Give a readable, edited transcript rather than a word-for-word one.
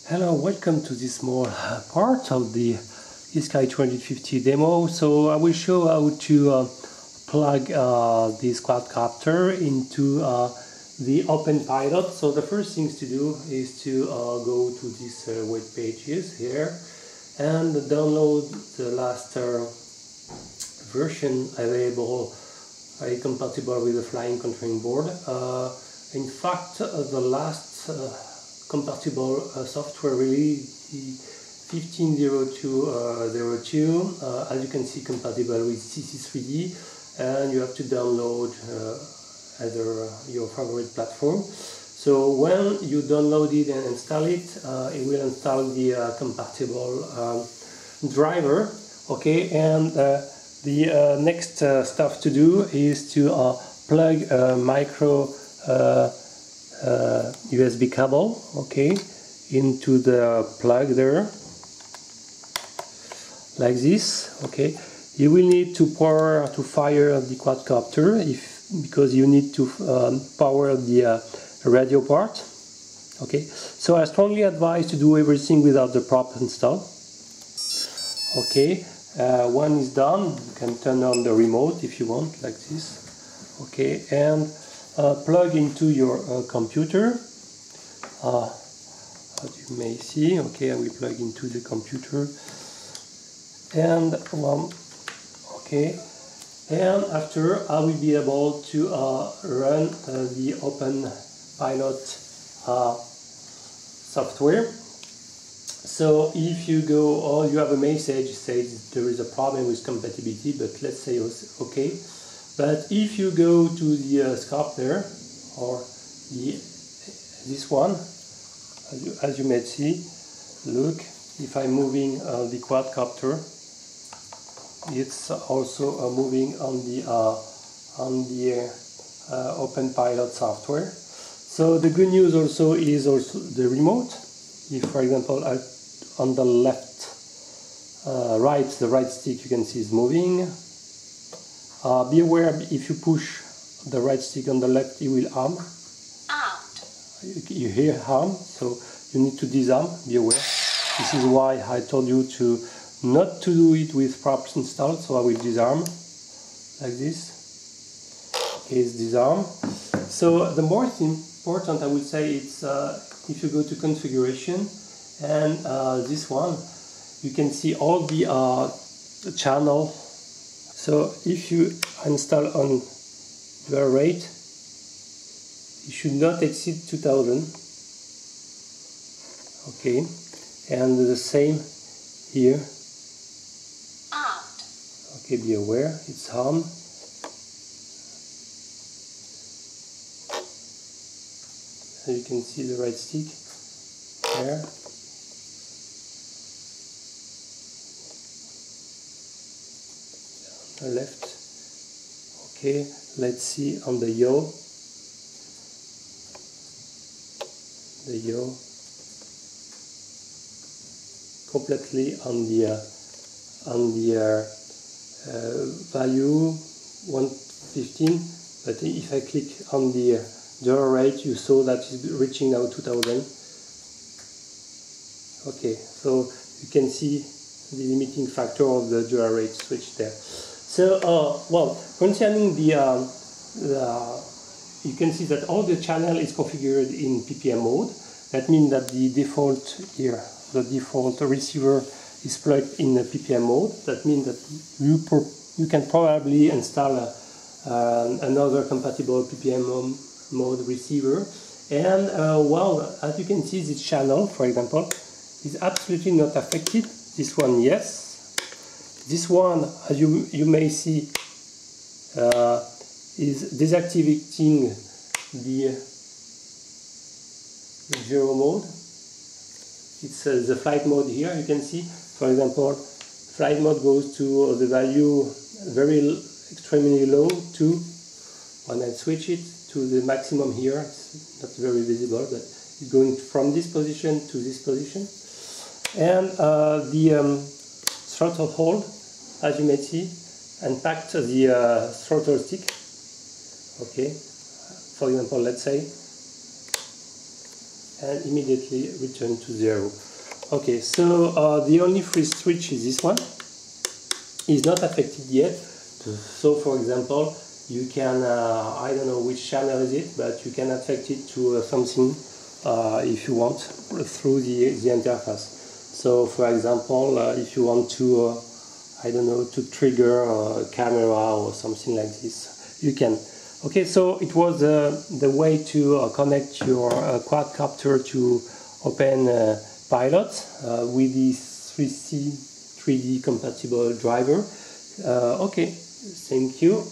Hello, welcome to this small part of the HiSky HMX280 demo. So I will show how to plug this quadcopter into the Openpilot. So the first thing to do is to go to these web pages here and download the last version available, compatible with the flying controlling board. In fact, the last compatible software release, the 15.02.02, as you can see, compatible with CC3D, and you have to download either your favorite platform. So when you download it and install it, it will install the compatible driver. Okay, and the next stuff to do is to plug a micro USB cable, okay, into the plug there, like this. Okay, you will need to fire the quadcopter because you need to power the radio part. Okay, so I strongly advise to do everything without the prop installed. Okay, when it's done, you can turn on the remote if you want, like this. Okay, and plug into your computer, as you may see. Okay, I will plug into the computer, and okay, and after I will be able to run the Openpilot software. So if you go, or you have a message says there is a problem with compatibility, but let's say okay. But if you go to the scope there, or this one, as you may see, look, if I'm moving the quadcopter, it's also moving on the Openpilot software. So the good news also is also the remote. If, for example, on the left, the right stick, you can see is moving. Be aware, if you push the right stick on the left, it will arm. You hear arm, so you need to disarm. Be aware. This is why I told you not to do it with props installed. So I will disarm like this. Okay, it's disarm. So the most important, I would say, it's if you go to configuration and this one, you can see all the channel. So if you install on dual rate, it should not exceed 2000. Okay, and the same here. Okay, be aware, it's armed. So you can see the right stick there. Left. Okay, let's see on the yaw. The yaw completely on the value 115. But if I click on the dual rate, you saw that it's reaching now 2000. Okay, so you can see the limiting factor of the dual rate switch there. So, well, concerning you can see that all the channel is configured in PPM mode. That means that the default here, the default receiver is plugged in the PPM mode. That means that you can probably install another compatible PPM mode receiver. And, well, as you can see, this channel, for example, is absolutely not affected. This one, yes. This one, as you may see, is deactivating the zero mode. It's the flight mode here. You can see, for example, flight mode goes to the value extremely low to, when I switch it to the maximum here, it's not very visible, but it's going from this position to this position. And the throttle hold, as you may see, impact the throttle stick. Okay, for example, let's say, and immediately return to 0. Okay, so the only freeze switch is this one. It's not affected yet. So for example, you can, I don't know which channel is it, but you can affect it to something if you want through the interface. So for example, if you want to, I don't know, to trigger a camera or something like this, you can. Okay, so it was the way to connect your quadcopter to Openpilot with this 3D compatible driver. Okay, thank you.